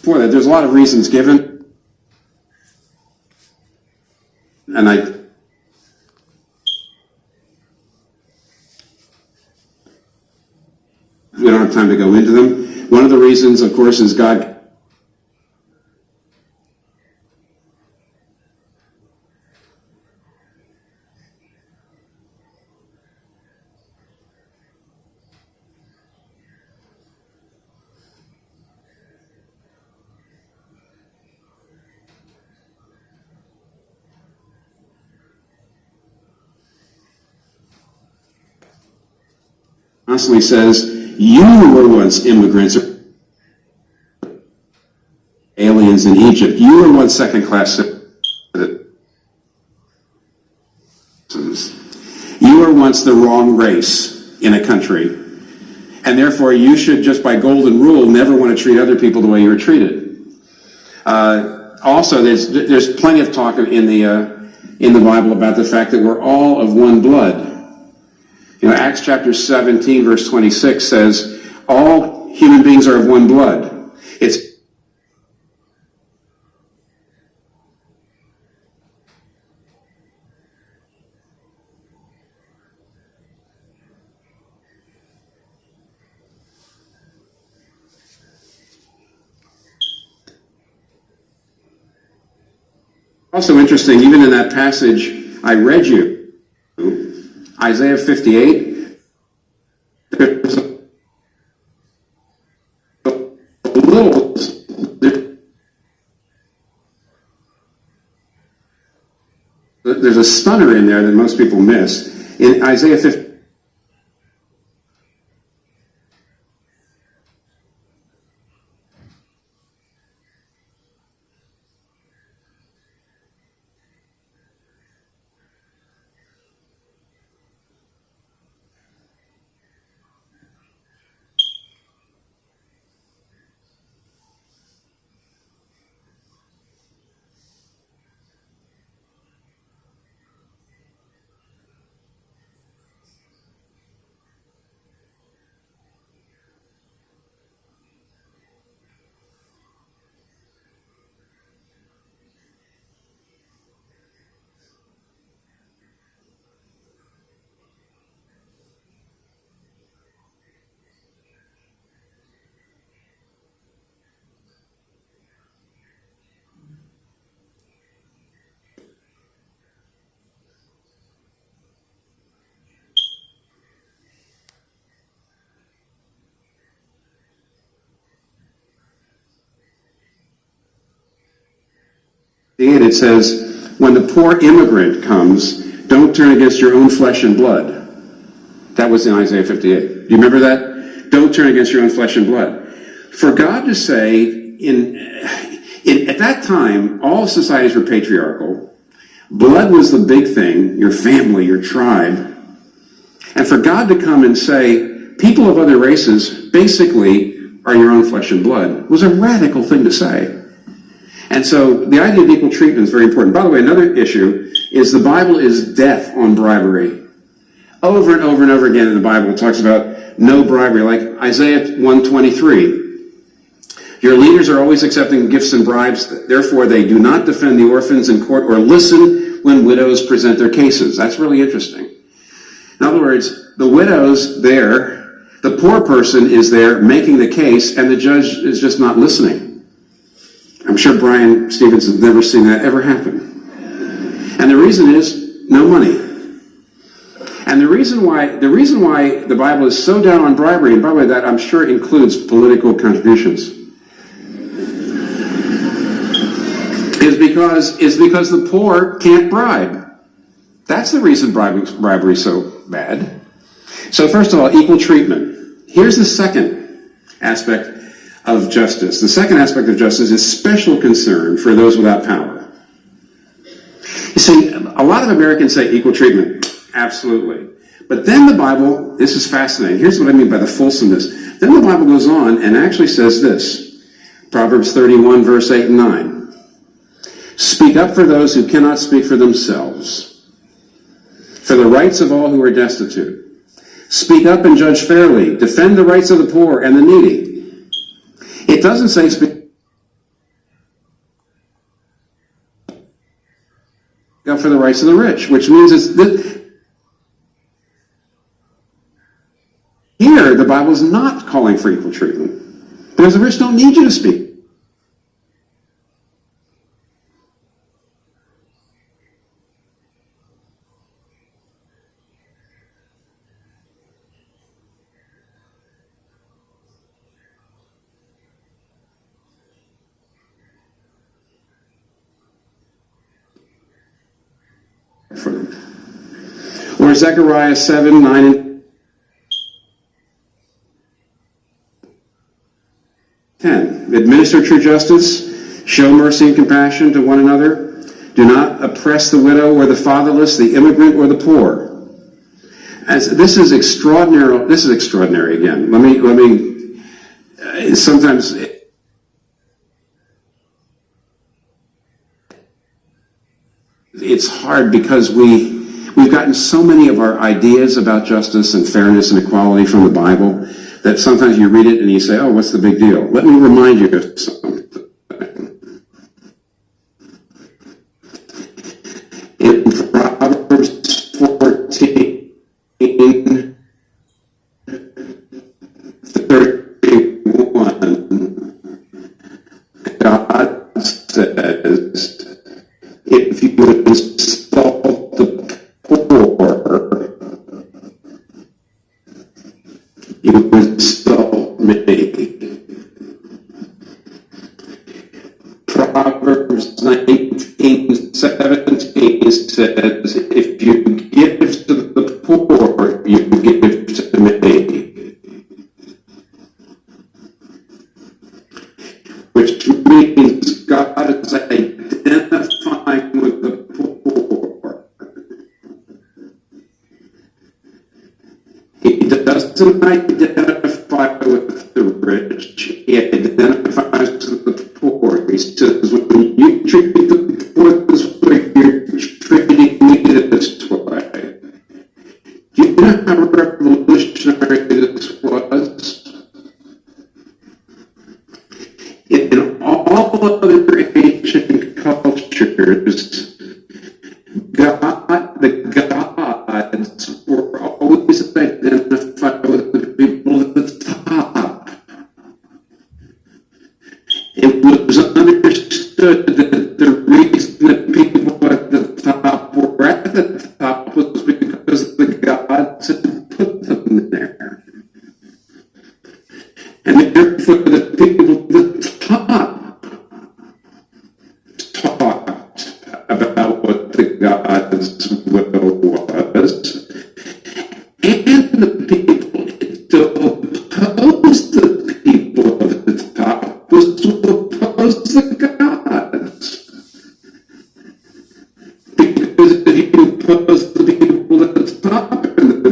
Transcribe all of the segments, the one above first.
for that. There's a lot of reasons given, and we don't have time to go into them. One of the reasons, of course, is God constantly says, you were once immigrants or aliens in Egypt. You were once second-class citizens. You were once the wrong race in a country. And therefore, you should, just by golden rule, never want to treat other people the way you were treated. Also, there's plenty of talk in the Bible about the fact that we're all of one blood. You know, Acts chapter 17, verse 26 says, all human beings are of one blood. It's also interesting, even in that passage I read you, Isaiah 58, there's a stunner in there that most people miss. In Isaiah 58, it says, when the poor immigrant comes, don't turn against your own flesh and blood. That was in Isaiah 58. Do you remember that? Don't turn against your own flesh and blood. For God to say, at that time, all societies were patriarchal. Blood was the big thing, your family, your tribe. And for God to come and say, people of other races basically are your own flesh and blood, was a radical thing to say. And so the idea of equal treatment is very important. By the way, another issue is the Bible is death on bribery. Over and over and over again in the Bible, it talks about no bribery, like Isaiah 1:23. Your leaders are always accepting gifts and bribes, therefore they do not defend the orphans in court or listen when widows present their cases. That's really interesting. In other words, the widow's there, the poor person is there making the case, and the judge is just not listening. I'm sure Brian Stevens has never seen that ever happen. And the reason is no money. And the reason why the Bible is so down on bribery, and by the way, that I'm sure includes political contributions, is because the poor can't bribe. That's the reason bribery is so bad. So first of all, equal treatment. Here's the second aspect of justice. The second aspect of justice is special concern for those without power. You see, a lot of Americans say equal treatment. Absolutely. But then the Bible, this is fascinating. Here's what I mean by the fulsomeness. Then the Bible goes on and actually says this. Proverbs 31, verse 8 and 9. Speak up for those who cannot speak for themselves, for the rights of all who are destitute. Speak up and judge fairly. Defend the rights of the poor and the needy. It doesn't say speak out for the rights of the rich, which means here the Bible is not calling for equal treatment, because the rich don't need you to speak for them. Or Zechariah 7, 9, and 10. Administer true justice, show mercy and compassion to one another. Do not oppress the widow or the fatherless, the immigrant or the poor. This is extraordinary. This is extraordinary again. Sometimes it's hard because we've gotten so many of our ideas about justice and fairness and equality from the Bible that sometimes you read it and you say, oh, what's the big deal? Let me remind you of something. In Proverbs 14, 31, God says, if you would insult the poor, you would insult me. Proverbs 19:17 says, if you give to the poor, you give to me. Which means God is identifying with the poor. He doesn't identify with the rich. He identifies with the poor. He says, when you treat the poor this way, you're treating me this way. Do you know how revolutionary this was? In all other ancient cultures, the gods were always identified with the people at the top. It was understood that the reason that people at the top were at the top was because the gods had put them there. And therefore the people at the top talked about what the gods' will was, and the people to oppose the people of the top was to oppose the gods. Because if you oppose the people at the top and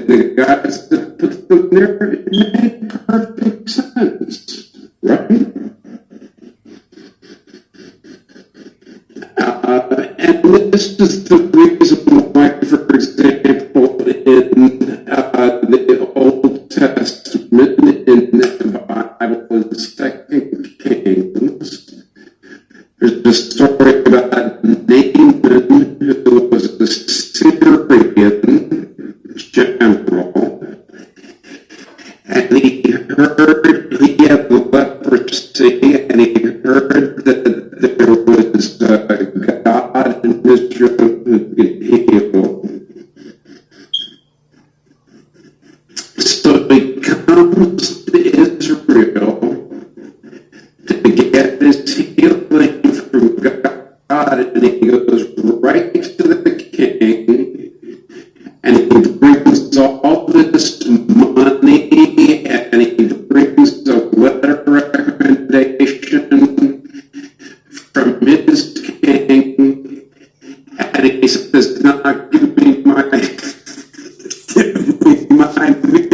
the gods that put them there, it made perfect sense, right? And this is the reason why, for example, in the Old Testament, in the Bible, in 2 Kings, there's a story about Naaman, who was a Syrian general, and he had leprosy, and he heard that